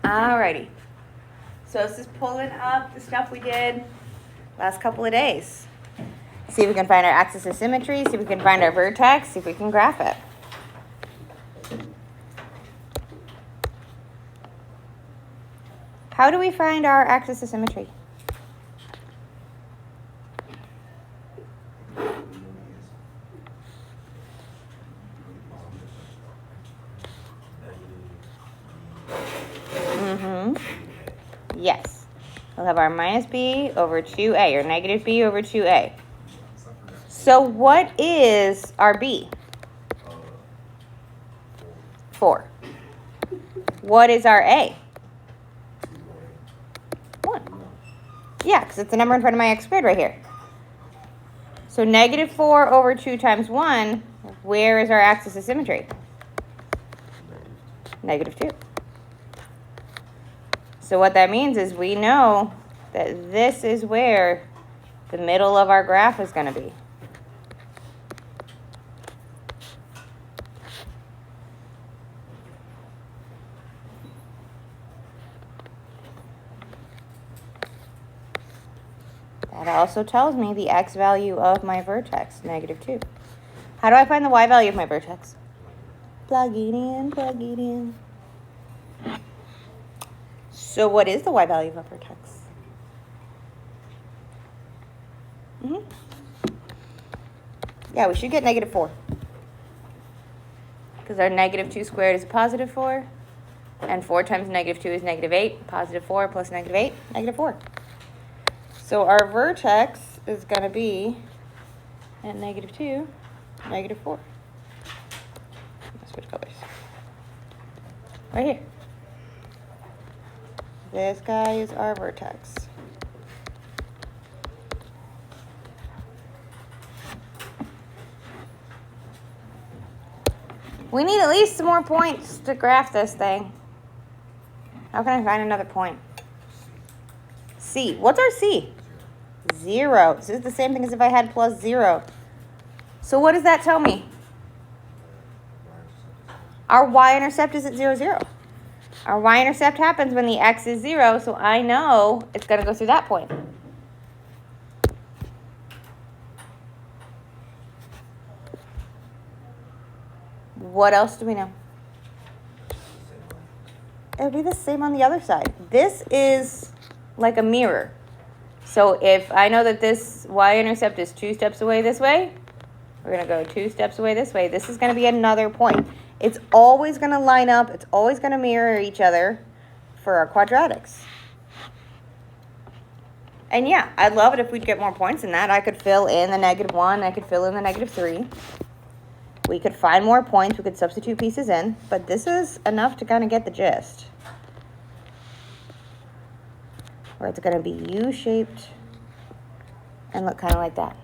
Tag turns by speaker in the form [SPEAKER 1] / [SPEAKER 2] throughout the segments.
[SPEAKER 1] Alrighty. So this is pulling up the stuff we did last couple of days. See if we can find our axis of symmetry, see if we can find our vertex, see if we can graph it. How do we find our axis of symmetry? Yes. We'll have our minus b over 2a, or negative b over 2a. So what is our b? 4. What is our a? 1. Yeah, because it's the number in front of my x squared right here. So negative 4 over 2 times 1, where is our axis of symmetry? Negative 2. So what that means is we know that this is where the middle of our graph is going to be. That also tells me the x value of my vertex, negative 2. How do I find the y value of my vertex? Plug it in, plug it in. So what is the y value of a vertex? Yeah, we should get negative 4. Because our negative 2 squared is a positive 4. And 4 times negative 2 is negative 8. Positive 4 plus negative 8, negative 4. So our vertex is going to be at negative 2, negative 4. Let's switch colors. Right here. This guy is our vertex. We need at least some more points to graph this thing. How can I find another point? C. What's our C? 0. This is the same thing as if I had plus 0. So what does that tell me? Our y-intercept is at 0, 0. Our y-intercept happens when the x is 0, so I know it's going to go through that point. What else do we know? It'll be the same on the other side. This is like a mirror. So if I know that this y-intercept is 2 steps away this way, we're going to go 2 steps away this way. This is going to be another point. It's always going to line up. It's always going to mirror each other for our quadratics. And yeah, I'd love it if we'd get more points than that. I could fill in the negative 1. I could fill in the negative 3. We could find more points. We could substitute pieces in. But this is enough to kind of get the gist. Where it's going to be U-shaped and look kind of like that.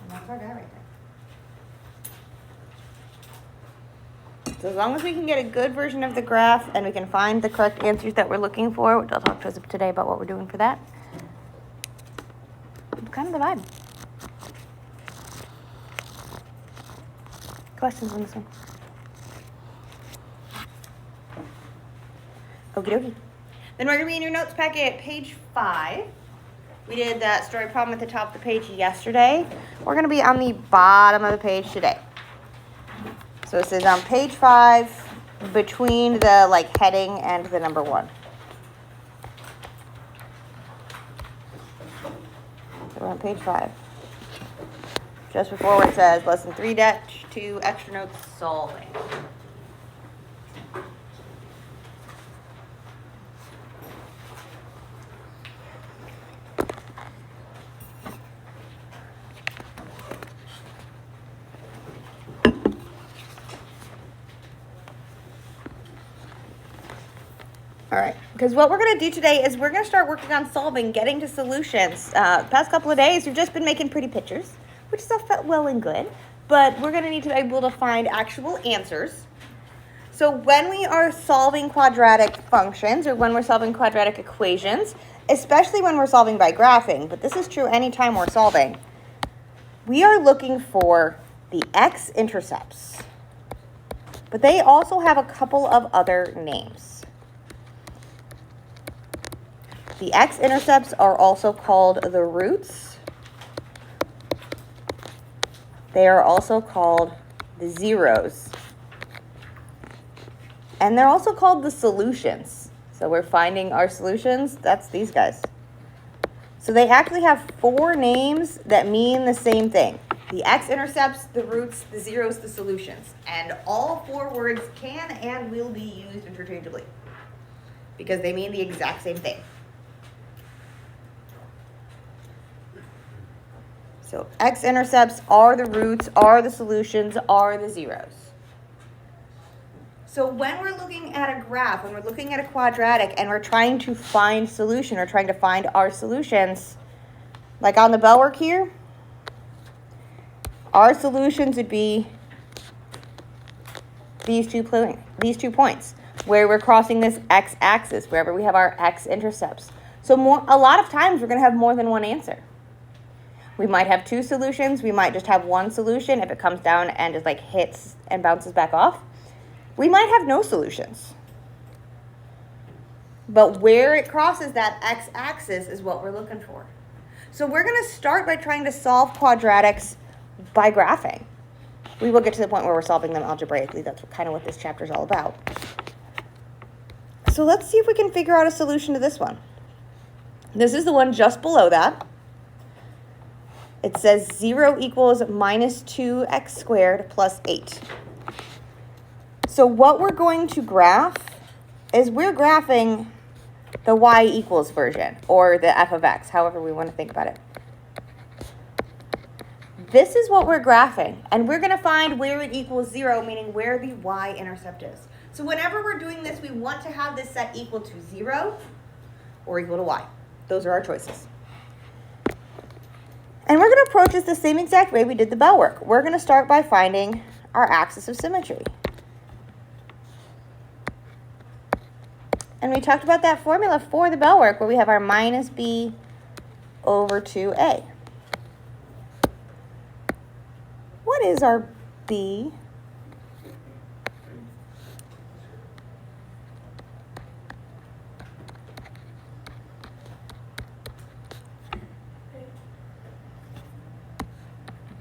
[SPEAKER 1] And that's our guy right there. So as long as we can get a good version of the graph and we can find the correct answers that we're looking for, which I'll talk to us today about what we're doing for that, it's kind of the vibe. Questions on this one? Okie dokie. Then we're going to be in your notes packet, page 5. We did that story problem at the top of the page yesterday. We're going to be on the bottom of the page today. So this is on page 5, between the heading and the number 1. So we're on page 5. Just before where it says lesson 3-2 extra notes solving. All right, because what we're going to do today is we're going to start working on solving, getting to solutions. The past couple of days, we've just been making pretty pictures, which stuff felt well and good, but we're going to need to be able to find actual answers. So when we are solving quadratic functions or when we're solving quadratic equations, especially when we're solving by graphing, but this is true anytime we're solving, we are looking for the x-intercepts. But they also have a couple of other names. The x-intercepts are also called the roots. They are also called the zeros. And they're also called the solutions. So we're finding our solutions. That's these guys. So they actually have 4 names that mean the same thing. The x-intercepts, the roots, the zeros, the solutions. And all 4 words can and will be used interchangeably because they mean the exact same thing. So x-intercepts are the roots, are the solutions, are the zeros. So when we're looking at a graph, when we're looking at a quadratic and we're trying to find solution or trying to find our solutions, like on the bell work here, our solutions would be these two points where we're crossing this x-axis, wherever we have our x-intercepts. So a lot of times we're going to have more than one answer. We might have 2 solutions. We might just have 1 solution if it comes down and just like hits and bounces back off. We might have no solutions. But where it crosses that x-axis is what we're looking for. So we're going to start by trying to solve quadratics by graphing. We will get to the point where we're solving them algebraically. That's kind of what this chapter is all about. So let's see if we can figure out a solution to this one. This is the one just below that. It says 0 equals minus 2x squared plus 8. So what we're going to graph is we're graphing the y equals version, or the f of x, however we want to think about it. This is what we're graphing, and we're going to find where it equals 0, meaning where the y-intercept is. So whenever we're doing this, we want to have this set equal to 0 or equal to y. Those are our choices. And we're going to approach this the same exact way we did the bell work. We're going to start by finding our axis of symmetry. And we talked about that formula for the bell work where we have our minus b over 2a. What is our b?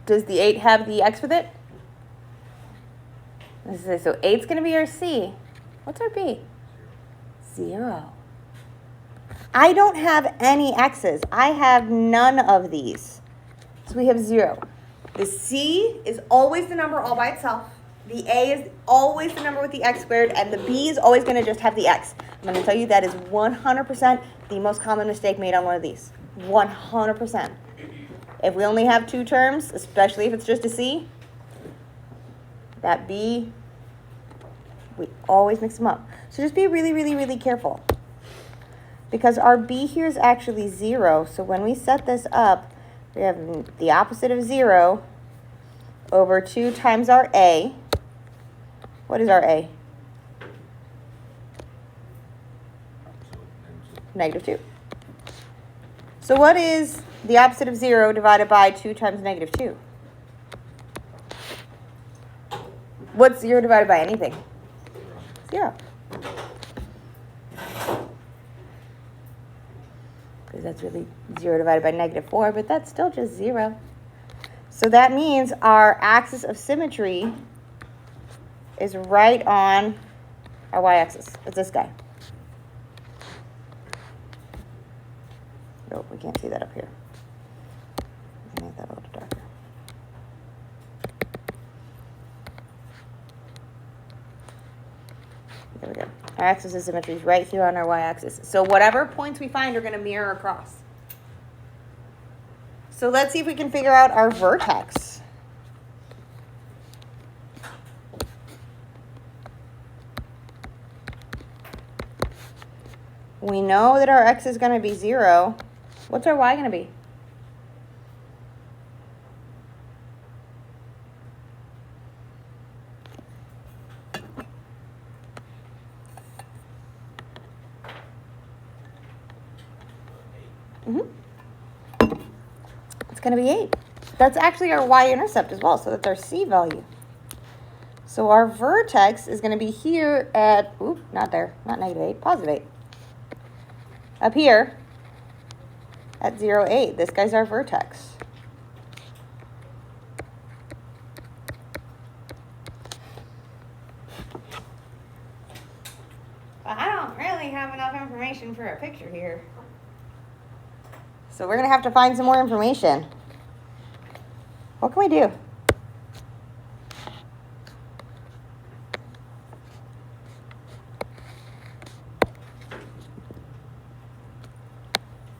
[SPEAKER 1] Does the 8 have the x with it? So 8's going to be our c. What's our b? 0. I don't have any x's. I have none of these. So we have 0. The c is always the number all by itself. The a is always the number with the x squared. And the b is always going to just have the x. I'm going to tell you that is 100% the most common mistake made on one of these. 100%. If we only have 2 terms, especially if it's just a c, that b, we always mix them up. So just be really, really, really careful. Because our b here is actually 0. So when we set this up, we have the opposite of 0 over 2 times our a. What is our a? Negative 2. So what is the opposite of 0 divided by 2 times negative 2? What's 0 divided by anything? 0. Because that's really 0 divided by negative 4, but that's still just 0. So that means our axis of symmetry is right on our y-axis. It's this guy. Nope, we can't see that up here. Make that a little darker. There we go. Our axis of symmetry is right here on our y-axis. So whatever points we find are going to mirror across. So let's see if we can figure out our vertex. We know that our x is going to be 0. What's our y going to be? It's going to be 8. That's actually our y-intercept as well, so that's our c value. So our vertex is going to be here at, oop, not there, not -8, +8. Up here at 0, 8. This guy's our vertex. Well, I don't really have enough information for a picture here. So we're going to have to find some more information. What can we do?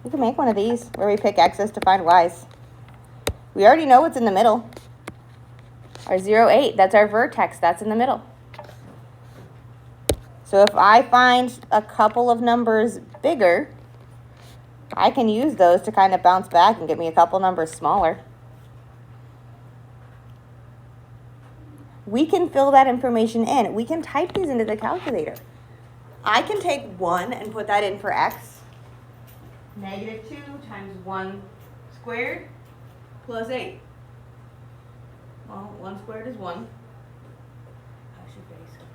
[SPEAKER 1] We can make one of these where we pick x's to find y's. We already know what's in the middle. Our 0, 8, that's our vertex. That's in the middle. So if I find a couple of numbers bigger, I can use those to kind of bounce back and get me a couple numbers smaller. We can fill that information in. We can type these into the calculator. I can take 1 and put that in for x. -2 times 1 squared plus 8. Well, 1 squared is 1. I should base it.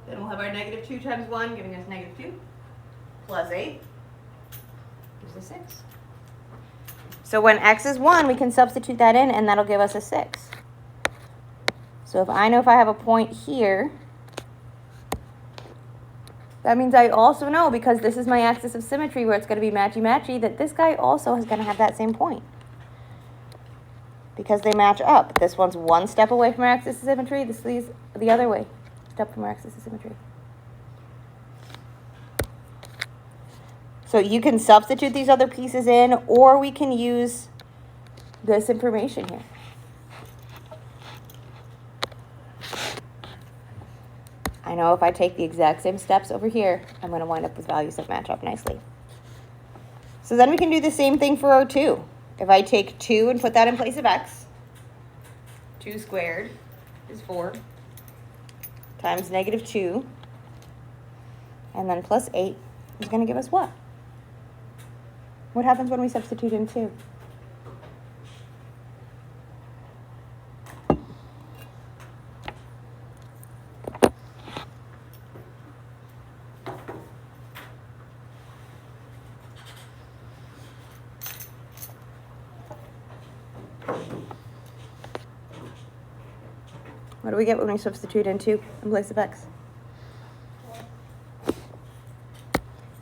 [SPEAKER 1] Then we'll have our -2 times 1 giving us -2 plus 8 gives us 6. So when x is 1, we can substitute that in, and that'll give us a 6. So if I know if I have a point here, that means I also know, because this is my axis of symmetry where it's going to be matchy-matchy, that this guy also is going to have that same point. Because they match up. This one's 1 step away from our axis of symmetry. This is the other way, step from our axis of symmetry. So you can substitute these other pieces in, or we can use this information here. I know if I take the exact same steps over here, I'm going to wind up with values that match up nicely. So then we can do the same thing for O2. If I take 2 and put that in place of x, 2 squared is 4 times -2, and then plus 8 is going to give us what? What happens when we substitute in 2? What do we get when we substitute in 2 in place of x? It's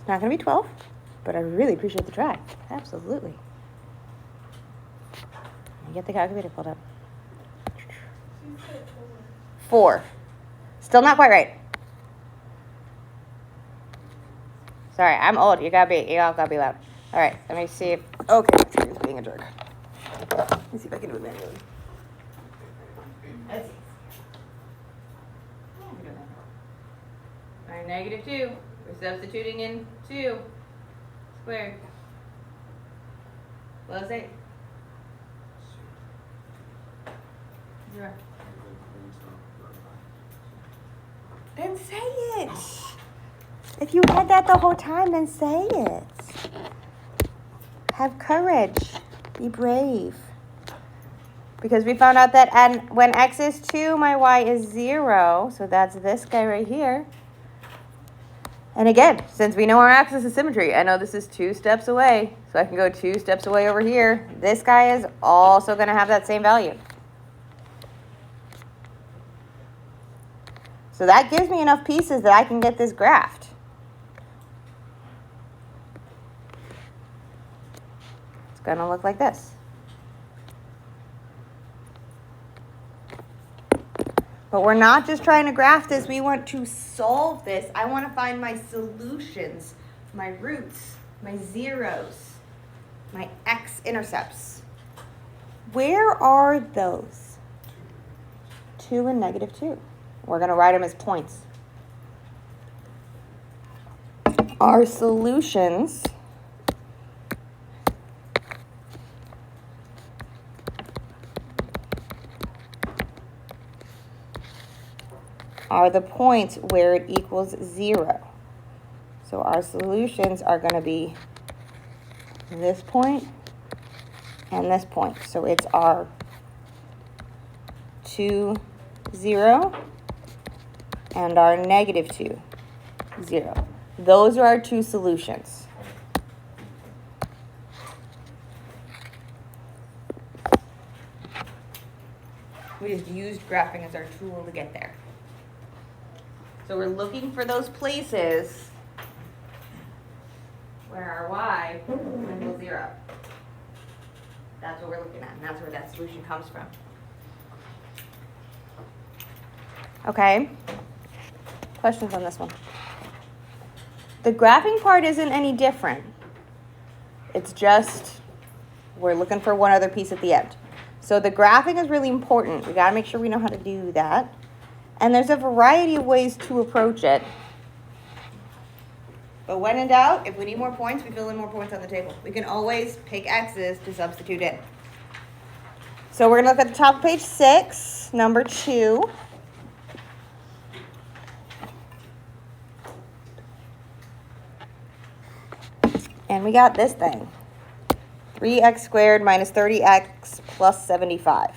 [SPEAKER 1] not going to be 12, but I really appreciate the try. Absolutely. Get the calculator pulled up. 4. Still not quite right. Sorry, I'm old. You all gotta be loud. All right, let me see if. Okay, it's being a jerk. Let me see if I can do it manually. Let's see. All right, -2. We're substituting in 2 squared plus 8. 0. Then say it. If you had that the whole time, then say it. Have courage. Be brave. Because we found out that when x is 2, my y is 0. So that's this guy right here. And again, since we know our axis of symmetry, I know this is 2 steps away. So I can go 2 steps away over here. This guy is also going to have that same value. So that gives me enough pieces that I can get this graphed. It's going to look like this. But we're not just trying to graph this. We want to solve this. I want to find my solutions, my roots, my zeros, my x-intercepts. Where are those? 2 and -2. We're going to write them as points. Our solutions are the points where it equals 0. So our solutions are going to be this point and this point. So it's our 2, 0 and our negative 2, 0. Those are our two solutions. We just used graphing as our tool to get there. So we're looking for those places where our y equals 0. That's what we're looking at, and that's where that solution comes from. Okay? Questions on this one? The graphing part isn't any different. It's just we're looking for one other piece at the end. So the graphing is really important. We got to make sure we know how to do that. And there's a variety of ways to approach it. But when in doubt, if we need more points, we fill in more points on the table. We can always pick x's to substitute in. So we're going to look at the top of page 6, number 2. And we got this thing. 3x squared minus 30x plus 75.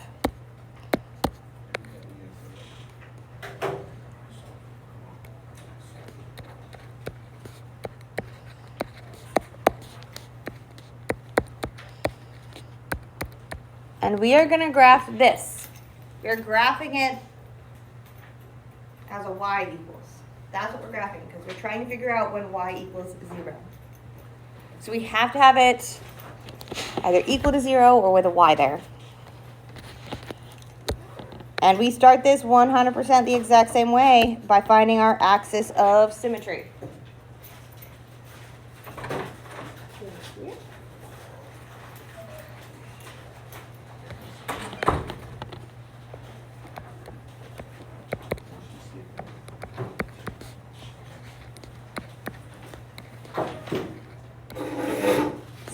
[SPEAKER 1] And we are going to graph this. We're graphing it as a y equals. That's what we're graphing because we're trying to figure out when y equals 0. So we have to have it either equal to 0 or with a y there. And we start this 100% the exact same way by finding our axis of symmetry.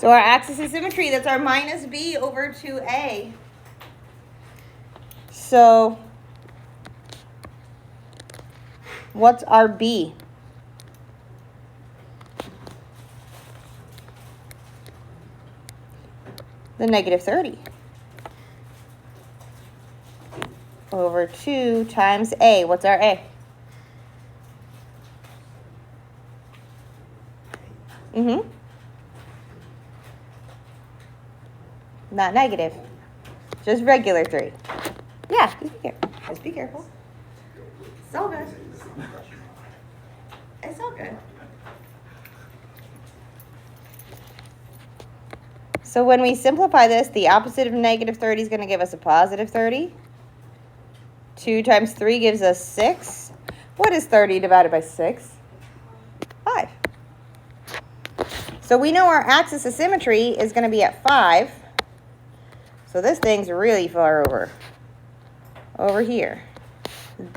[SPEAKER 1] So our axis of symmetry, that's our minus b over 2a. So what's our b? The negative 30 over 2 times a. What's our a? Not negative. Just regular 3. Yeah, just be careful. It's all good. It's all good. So when we simplify this, the opposite of negative 30 is going to give us a positive 30. 2 times 3 gives us 6. What is 30 divided by 6? 5. So we know our axis of symmetry is going to be at 5. So this thing's really far over here.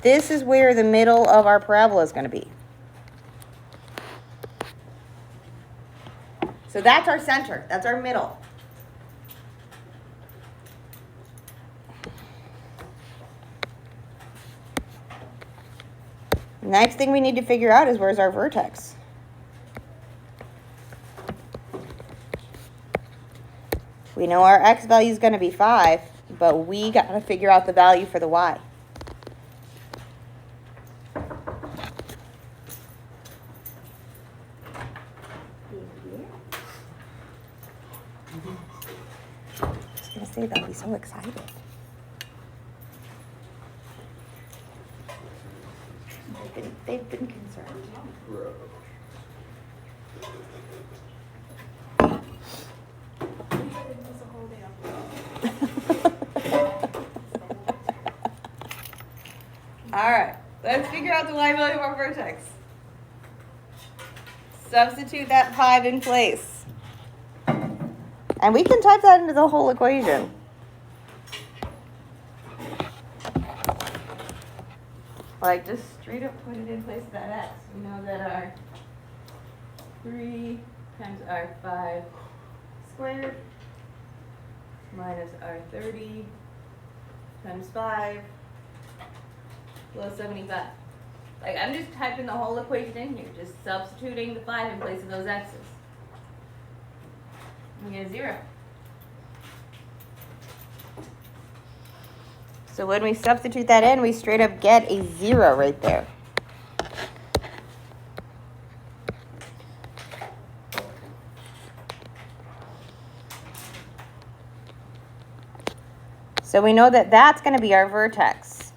[SPEAKER 1] This is where the middle of our parabola is going to be. So that's our center. That's our middle. Next thing we need to figure out is where's our vertex. We know our x value is going to be 5, but we got to figure out the value for the y. I was going to say they'll be so excited. They've been concerned. All right, let's figure out the y value of our vertex. Substitute that 5 in place. And we can type that into the whole equation. Like, just straight up put it in place of that x. We know that our 3 times our 5 squared minus our 30 times 5 plus 75. Like, I'm just typing the whole equation in here, just substituting the 5 in place of those x's. We get a 0. So when we substitute that in, we straight up get a 0 right there. So we know that that's going to be our vertex.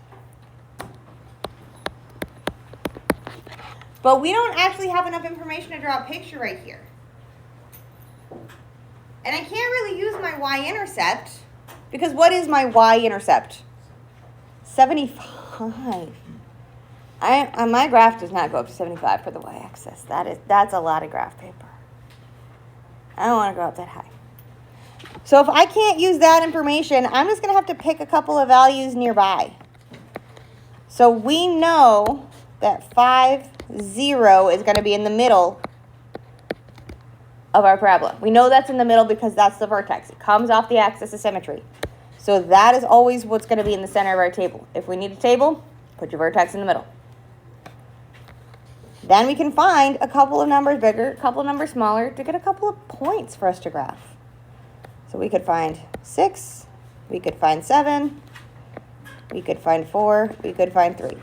[SPEAKER 1] But we don't actually have enough information to draw a picture right here. And I can't really use my y-intercept, because what is my y-intercept? 75. My graph does not go up to 75 for the y-axis. That's a lot of graph paper. I don't want to go up that high. So if I can't use that information, I'm just going to have to pick a couple of values nearby. So we know that 5, 0 is going to be in the middle of our parabola. We know that's in the middle because that's the vertex. It comes off the axis of symmetry. So that is always what's going to be in the center of our table. If we need a table, put your vertex in the middle. Then we can find a couple of numbers bigger, a couple of numbers smaller to get a couple of points for us to graph. So we could find 6, we could find 7, we could find 4, we could find 3.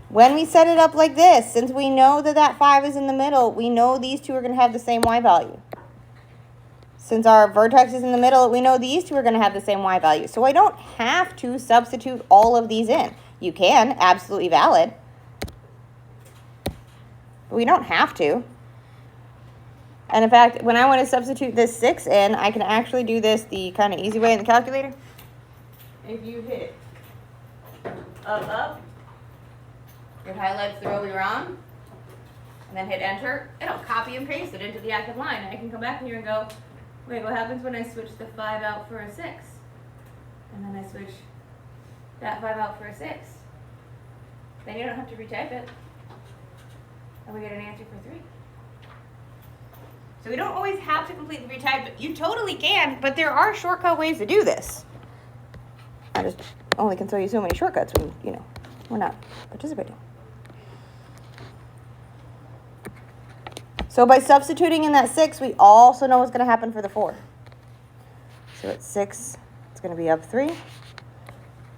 [SPEAKER 1] When we set it up like this, since we know that that 5 is in the middle, we know these two are going to have the same y value. Since our vertex is in the middle, we know these two are going to have the same y value. So I don't have to substitute all of these in. You can, absolutely valid. But we don't have to. And in fact, when I want to substitute this 6 in, I can actually do this the kind of easy way in the calculator. If you hit up, up, it highlights the row we were on, and then hit enter, it'll copy and paste it into the active line. And I can come back here and go, wait, what happens when I switch the 5 out for a 6? And then I switch that 5 out for a 6. Then you don't have to retype it. And we get an answer for 3. So we don't always have to completely retype it. You totally can, but there are shortcut ways to do this. I just only can show you so many shortcuts when, we're not participating. So by substituting in that 6, we also know what's going to happen for the 4. So at 6, it's going to be up 3,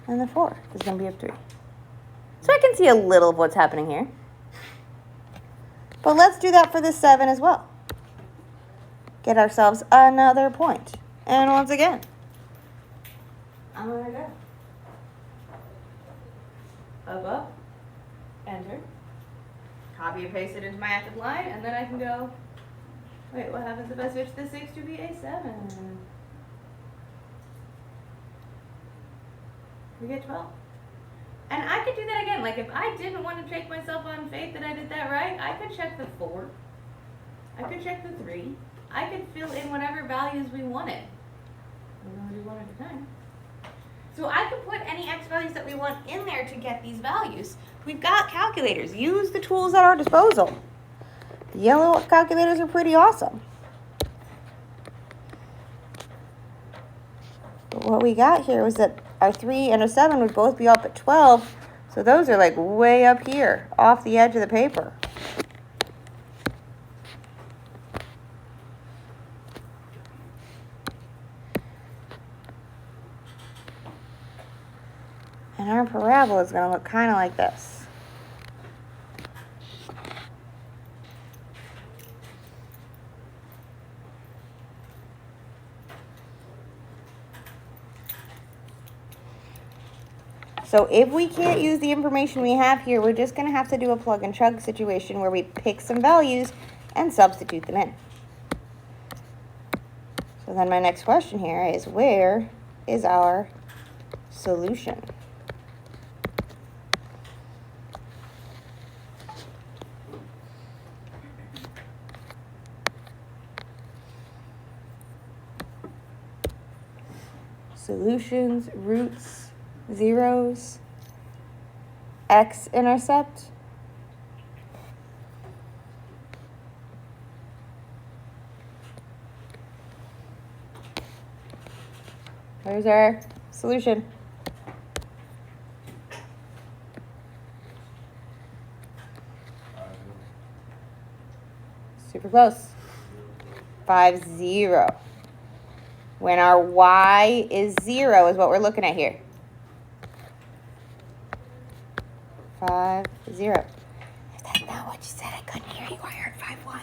[SPEAKER 1] and the 4 is going to be up 3. So I can see a little of what's happening here. But let's do that for this 7 as well. Get ourselves another point. And once again, I'm going to go up, enter, copy and paste it into my active line, and then I can go, wait, what happens if I switch the 6 to be a 7? We get 12. And I could do that again. Like, if I didn't want to take myself on faith that I did that right, I could check the 4. I could check the 3. I could fill in whatever values we wanted. We're going to do one at a time. So I could put any x values that we want in there to get these values. We've got calculators. Use the tools at our disposal. The yellow calculators are pretty awesome. But what we got here was that our 3 and a 7 would both be up at 12. So those are like way up here, off the edge of the paper. And our parabola is going to look kind of like this. So if we can't use the information we have here, we're just going to have to do a plug and chug situation where we pick some values and substitute them in. So then my next question here is, where is our solution? Solutions, roots, zeros, x-intercept. There's our solution. Super close. 5, 0. When our y is 0 is what we're looking at here. 5, 0. If that's not what you said, I couldn't hear you. I heard 5, 1.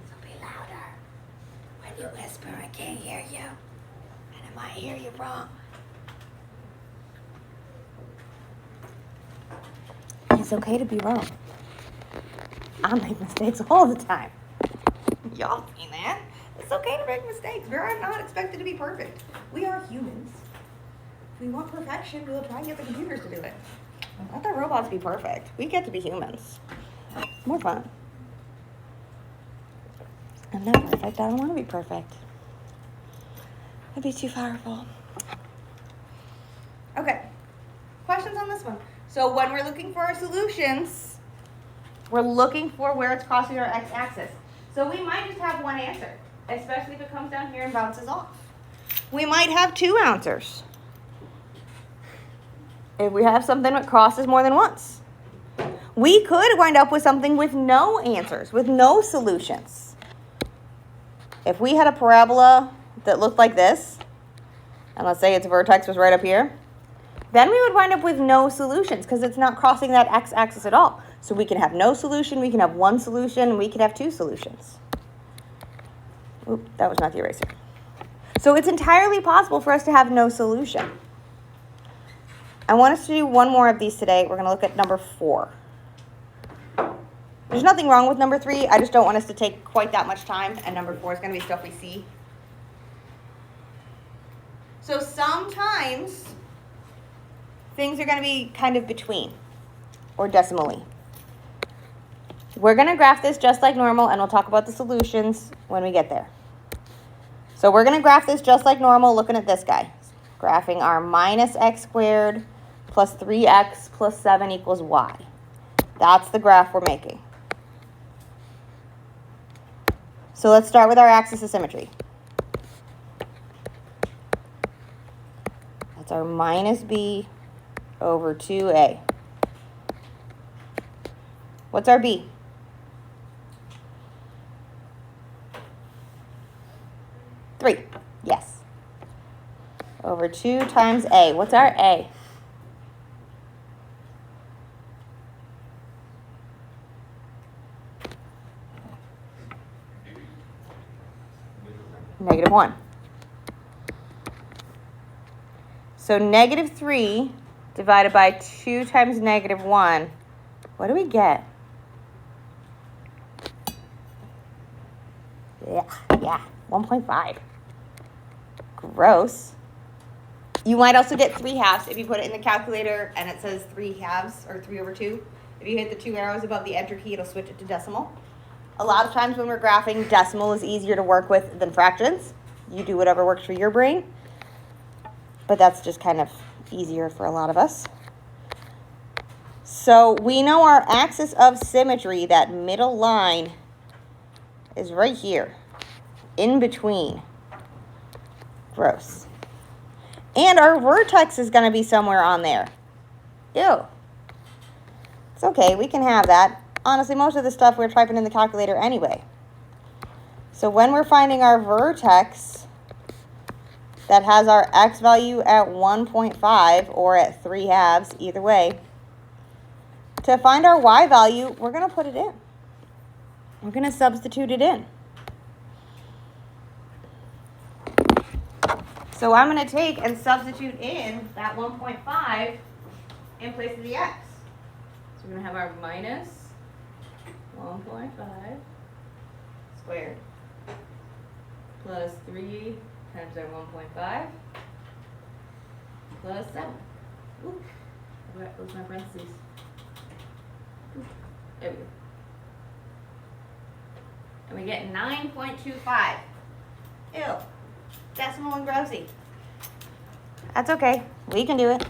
[SPEAKER 1] So be louder. When you whisper, I can't hear you. And I might hear you wrong. It's okay to be wrong. I make mistakes all the time. Y'all seen that? It's okay to make mistakes. We're not expected to be perfect. We are humans. If we want perfection, we'll try and get the computers to do it. Let the robots be perfect. We get to be humans. It's more fun. I'm not perfect. I don't want to be perfect. It'd be too powerful. Okay. Questions on this one? So when we're looking for our solutions, we're looking for where it's crossing our x-axis. So we might just have one answer, especially if it comes down here and bounces off. We might have two answers if we have something that crosses more than once. We could wind up with something with no answers, with no solutions. If we had a parabola that looked like this, and let's say its vertex was right up here, then we would wind up with no solutions because it's not crossing that x-axis at all. So we can have no solution, we can have one solution, and we could have two solutions. Oop, that was not the eraser. So it's entirely possible for us to have no solution. I want us to do one more of these today. We're going to look at number 4. There's nothing wrong with number 3. I just don't want us to take quite that much time, and number 4 is going to be stuff we see. So sometimes things are going to be kind of between or decimally. We're going to graph this just like normal, and we'll talk about the solutions when we get there. So we're going to graph this just like normal, looking at this guy. Graphing our minus x squared plus 3x plus 7 equals y. That's the graph we're making. So let's start with our axis of symmetry. That's our minus b over 2a. What's our b? 3. Yes. Over 2 times a. What's our a? -1. So -3 divided by 2 times -1. What do we get? Yeah, 1.5. Gross. You might also get 3 halves if you put it in the calculator and it says 3 halves or 3 over 2. If you hit the 2 arrows above the enter key, it'll switch it to decimal. A lot of times when we're graphing, decimal is easier to work with than fractions. You do whatever works for your brain. But that's just kind of easier for a lot of us. So we know our axis of symmetry, that middle line, is right here, in between. Gross. And our vertex is going to be somewhere on there. Ew. It's okay, we can have that. Honestly, most of the stuff we're typing in the calculator anyway. So when we're finding our vertex that has our x value at 1.5 or at 3 halves, either way, to find our y value, we're going to put it in. We're going to substitute it in. So I'm going to take and substitute in that 1.5 in place of the x. So we're going to have our minus 1.5 squared plus 3 times our 1.5 plus 7. Ooh, where's my parentheses? Ooh, there we go. And we get 9.25. Ew. Decimal and grossy. That's okay. We can do it.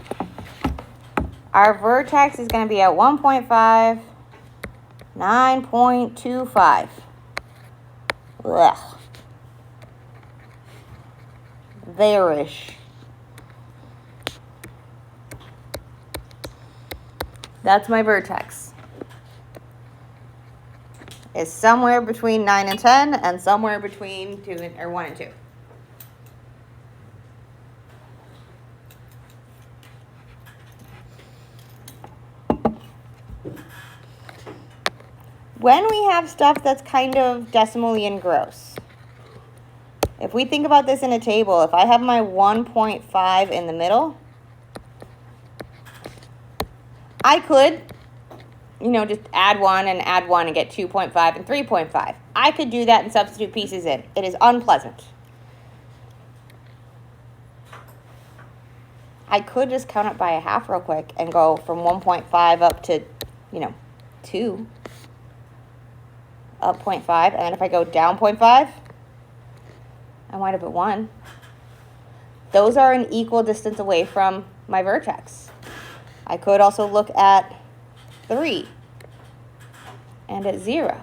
[SPEAKER 1] Our vertex is going to be at 1.5, 9.25. Ugh. There-ish. That's my vertex. is somewhere between 9 and 10 and somewhere between 1 and 2. When we have stuff that's kind of decimally and gross, if we think about this in a table, if I have my 1.5 in the middle, I could, just add 1 and get 2.5 and 3.5. I could do that and substitute pieces in. It is unpleasant. I could just count it by a half real quick and go from 1.5 up to, 2. Up 0.5, and then if I go down 0.5, I wind up at 1. Those are an equal distance away from my vertex. I could also look at 3 and at 0.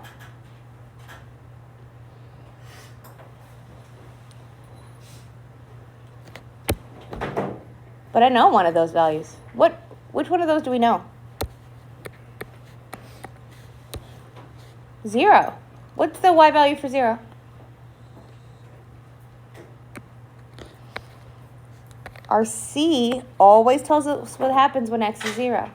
[SPEAKER 1] But I know one of those values. Which one of those do we know? 0. What's the y value for 0? Our C always tells us what happens when x is 0.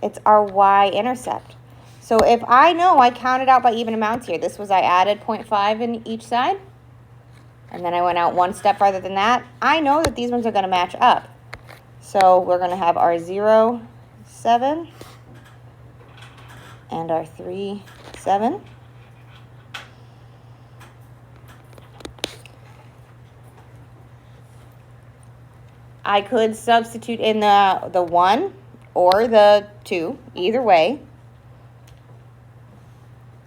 [SPEAKER 1] It's our y-intercept. So if I know I counted out by even amounts here, this was I added 0.5 in each side, and then I went out one step farther than that, I know that these ones are going to match up. So we're going to have our 0, 7, and our 3, 7. I could substitute in the 1 or the 2, either way.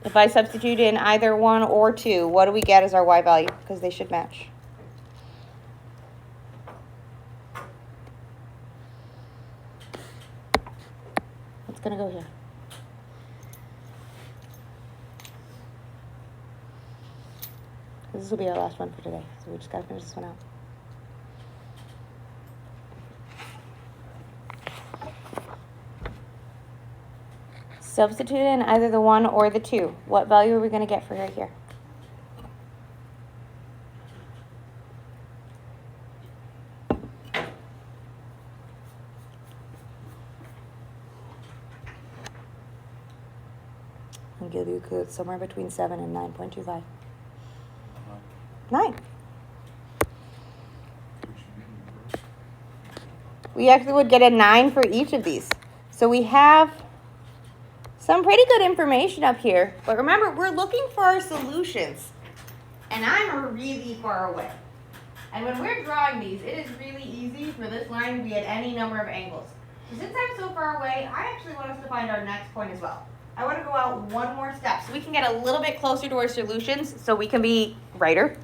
[SPEAKER 1] If I substitute in either 1 or 2, what do we get as our y value? Because they should match. What's going to go here? This will be our last one for today, so we just got to finish this one out. Substitute in either the 1 or the 2. What value are we going to get for right here? I'll give you somewhere between 7 and 9.25. 9. We actually would get a 9 for each of these. So we have some pretty good information up here. But remember, we're looking for our solutions. And I'm really far away. And when we're drawing these, it is really easy for this line to be at any number of angles. So since I'm so far away, I actually want us to find our next point as well. I want to go out one more step so we can get a little bit closer to our solutions so we can be righter.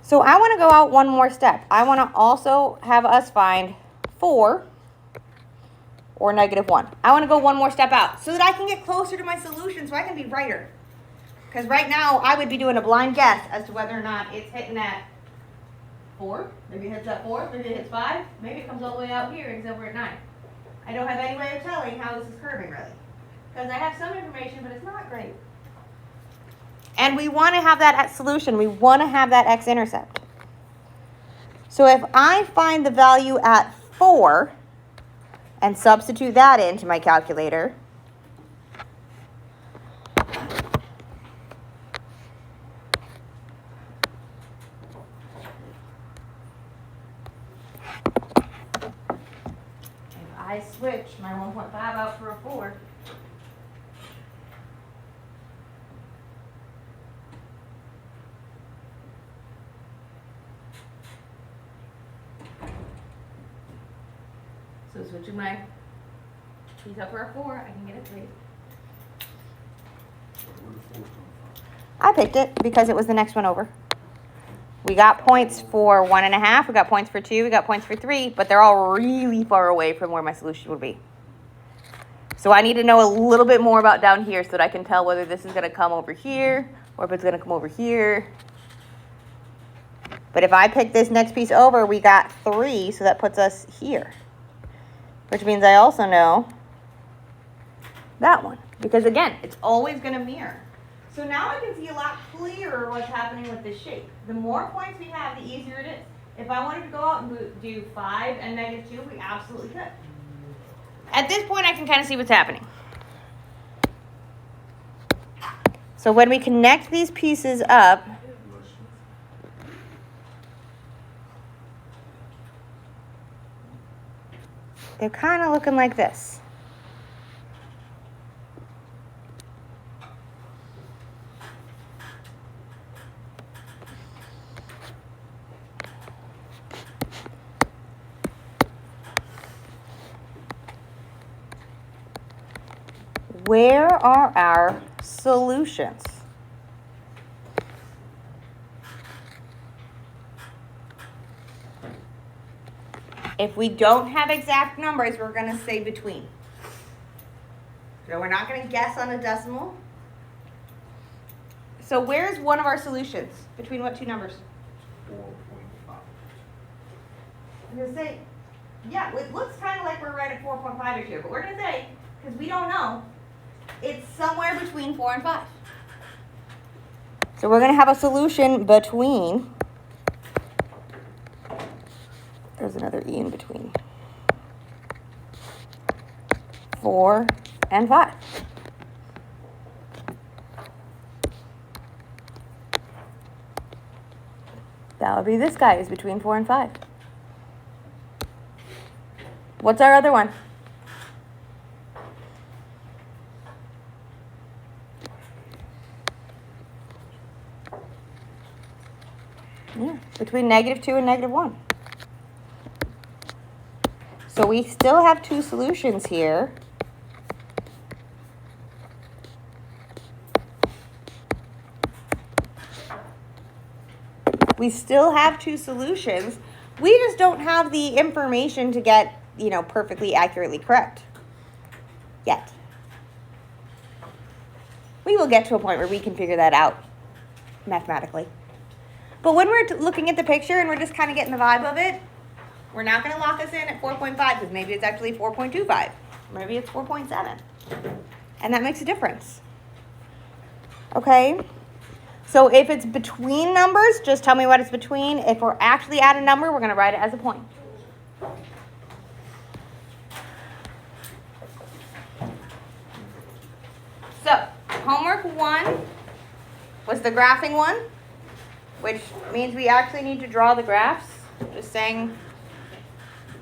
[SPEAKER 1] So I want to go out one more step. I want to also have us find 4 or -1. I want to go one more step out so that I can get closer to my solution so I can be righter. Because right now I would be doing a blind guess as to whether or not it's hitting at 4. Maybe it hits at 4, maybe it hits 5. Maybe it comes all the way out here until we're at 9. I don't have any way of telling how this is curving really. Because I have some information, but it's not great. And we want to have that at solution. We want to have that x-intercept. So if I find the value at 4 and substitute that into my calculator, if I switch my 1.5 out for a 4, so switching my piece up for a 4, I can get a 3. I picked it because it was the next one over. We got points for 1.5, we got points for 2, we got points for 3, but they're all really far away from where my solution would be. So I need to know a little bit more about down here so that I can tell whether this is going to come over here or if it's going to come over here. But if I pick this next piece over, we got 3, so that puts us here. Which means I also know that one. Because again, it's always going to mirror. So now I can see a lot clearer what's happening with this shape. The more points we have, the easier it is. If I wanted to go out and do 5 and -2, we absolutely could. At this point, I can kind of see what's happening. So when we connect these pieces up, they're kind of looking like this. Where are our solutions? If we don't have exact numbers, we're going to say between. So we're not going to guess on a decimal. So where's one of our solutions? Between what two numbers?
[SPEAKER 2] 4.5.
[SPEAKER 1] I'm going to say, yeah, it looks kind of like we're right at 4.5 here, but we're going to say, because we don't know, it's somewhere between 4 and 5. So we're going to have a solution between, there's another E in between, 4 and 5. That would be this guy, is between 4 and 5. What's our other one? Yeah, between -2 and -1. So we still have two solutions here. We still have two solutions. We just don't have the information to get, perfectly accurately correct yet. We will get to a point where we can figure that out mathematically. But when we're looking at the picture and we're just kind of getting the vibe of it, we're not going to lock us in at 4.5 because maybe it's actually 4.25. Maybe it's 4.7. And that makes a difference. Okay? So if it's between numbers, just tell me what it's between. If we're actually at a number, we're going to write it as a point. So, homework 1 was the graphing one, which means we actually need to draw the graphs. Just saying,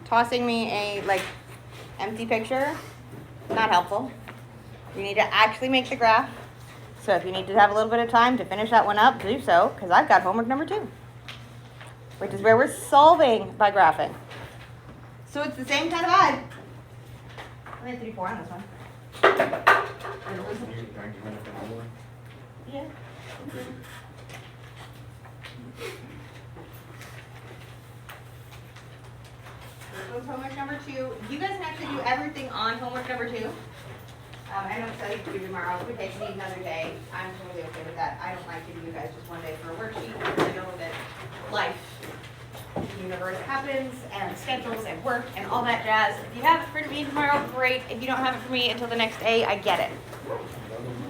[SPEAKER 1] tossing me a empty picture, not helpful. You need to actually make the graph. So if you need to have a little bit of time to finish that one up, do so, because I've got homework number 2, which is where we're solving by graphing. So it's the same kind of vibe. I have to do 4 on this one. Yeah. This one's homework number 2. You guys can actually do everything on homework number 2. I don't tell you to do tomorrow. If it takes me another day, I'm totally okay with that. I don't like giving you guys just one day for a worksheet because I know that life, the universe happens, and schedules and work and all that jazz. If you have it for me tomorrow, great. If you don't have it for me until the next day, I get it.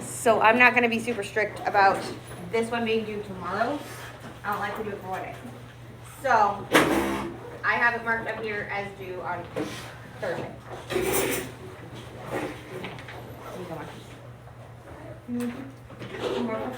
[SPEAKER 1] So I'm not going to be super strict about this one being due tomorrow. I don't like to do it for one day. So I have it marked up here as due on Thursday. Thank you so much.